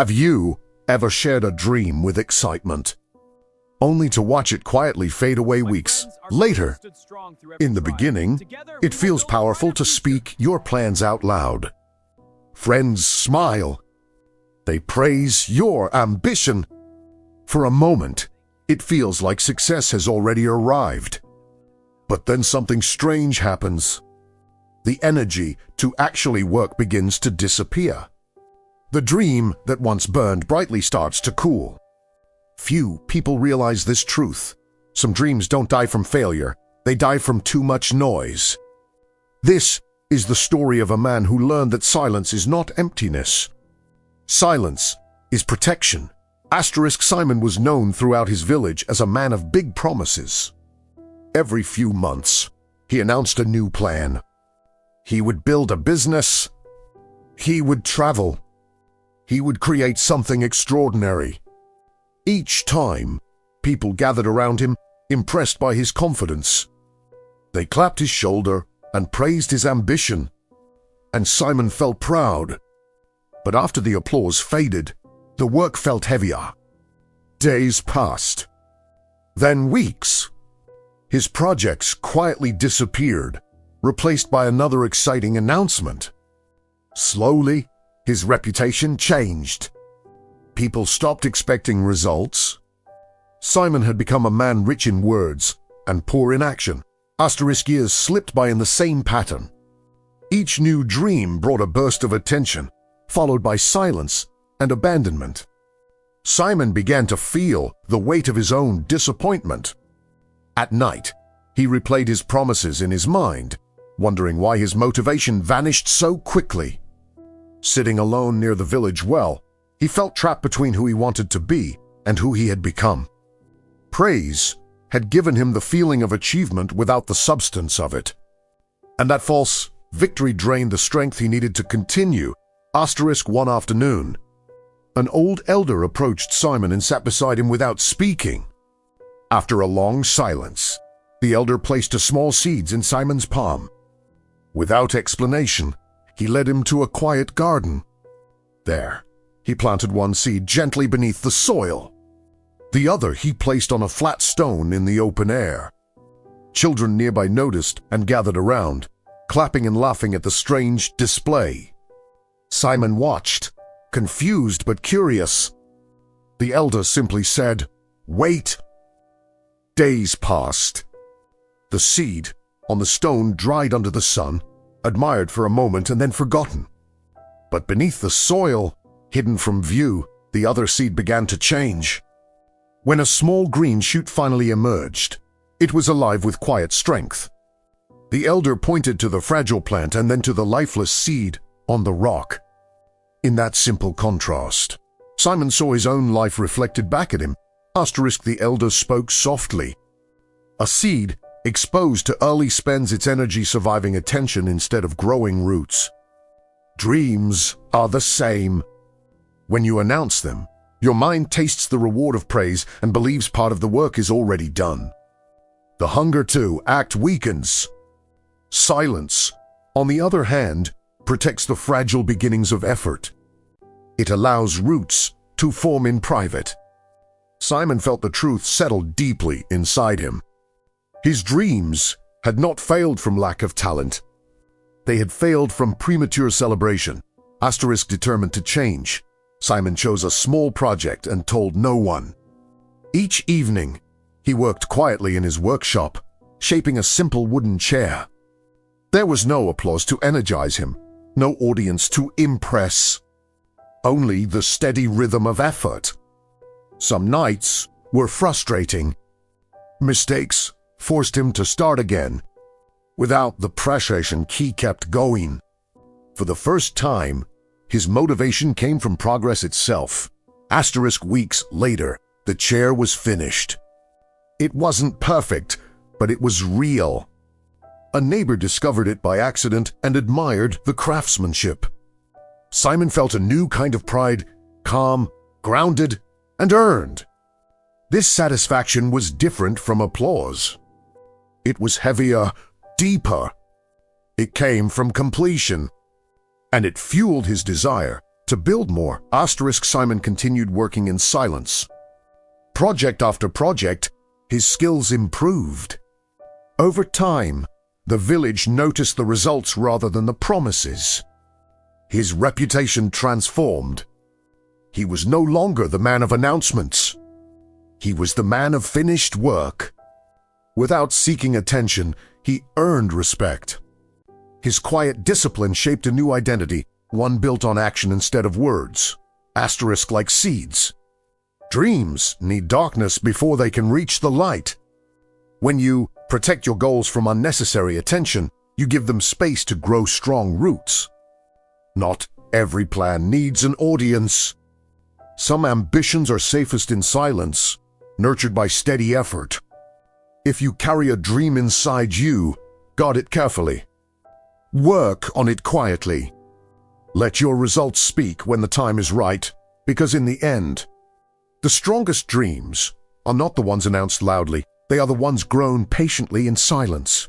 Have you ever shared a dream with excitement, only to watch it quietly fade away weeks later? In the beginning, it feels powerful to speak your plans out loud. Friends smile. They praise your ambition. For a moment, it feels like success has already arrived. But then something strange happens. The energy to actually work begins to disappear. The dream that once burned brightly starts to cool. Few people realize this truth. Some dreams don't die from failure. They die from too much noise. This is the story of a man who learned that silence is not emptiness. Silence is protection. Simon was known throughout his village as a man of big promises. Every few months, he announced a new plan. He would build a business. He would travel. He would create something extraordinary. Each time, people gathered around him, impressed by his confidence. They clapped his shoulder and praised his ambition, and Simon felt proud. But after the applause faded, the work felt heavier. Days passed, then weeks. His projects quietly disappeared, replaced by another exciting announcement. Slowly, his reputation changed. People stopped expecting results. Simon had become a man rich in words and poor in action. Years slipped by in the same pattern. Each new dream brought a burst of attention, followed by silence and abandonment. Simon began to feel the weight of his own disappointment. At night, he replayed his promises in his mind, wondering why his motivation vanished so quickly. Sitting alone near the village well, he felt trapped between who he wanted to be and who he had become. Praise had given him the feeling of achievement without the substance of it. And that false victory drained the strength he needed to continue. One afternoon, an old elder approached Simon and sat beside him without speaking. After a long silence, the elder placed a small seed in Simon's palm. Without explanation, he led him to a quiet garden. There, he planted one seed gently beneath the soil. The other he placed on a flat stone in the open air. Children nearby noticed and gathered around, clapping and laughing at the strange display. Simon watched, confused but curious. The elder simply said, "Wait." Days passed. The seed on the stone dried under the sun, admired for a moment and then forgotten. But beneath the soil, hidden from view, the other seed began to change. When a small green shoot finally emerged, it was alive with quiet strength. The elder pointed to the fragile plant and then to the lifeless seed on the rock. In that simple contrast, Simon saw his own life reflected back at him. The elder spoke softly. A seed exposed to early spends its energy surviving attention instead of growing roots. Dreams are the same. When you announce them, your mind tastes the reward of praise and believes part of the work is already done. The hunger to act weakens. Silence, on the other hand, protects the fragile beginnings of effort. It allows roots to form in private. Simon felt the truth settle deeply inside him. His dreams had not failed from lack of talent. They had failed from premature celebration. Determined to change, Simon chose a small project and told no one. Each evening, he worked quietly in his workshop, shaping a simple wooden chair. There was no applause to energize him, no audience to impress. Only the steady rhythm of effort. Some nights were frustrating. Mistakes forced him to start again. Without the pressure, he kept going. For the first time, his motivation came from progress itself. Weeks later, the chair was finished. It wasn't perfect, but it was real. A neighbor discovered it by accident and admired the craftsmanship. Simon felt a new kind of pride, calm, grounded, and earned. This satisfaction was different from applause. It was heavier, deeper. It came from completion, and it fueled his desire To build more, Simon continued working in silence. Project after project, his skills improved. Over time, the village noticed the results rather than the promises. His reputation transformed. He was no longer the man of announcements. He was the man of finished work. Without seeking attention, he earned respect. His quiet discipline shaped a new identity, one built on action instead of words. Like seeds. Dreams need darkness before they can reach the light. When you protect your goals from unnecessary attention, you give them space to grow strong roots. Not every plan needs an audience. Some ambitions are safest in silence, nurtured by steady effort. If you carry a dream inside you, guard it carefully. Work on it quietly. Let your results speak when the time is right, because in the end, the strongest dreams are not the ones announced loudly. They are the ones grown patiently in silence.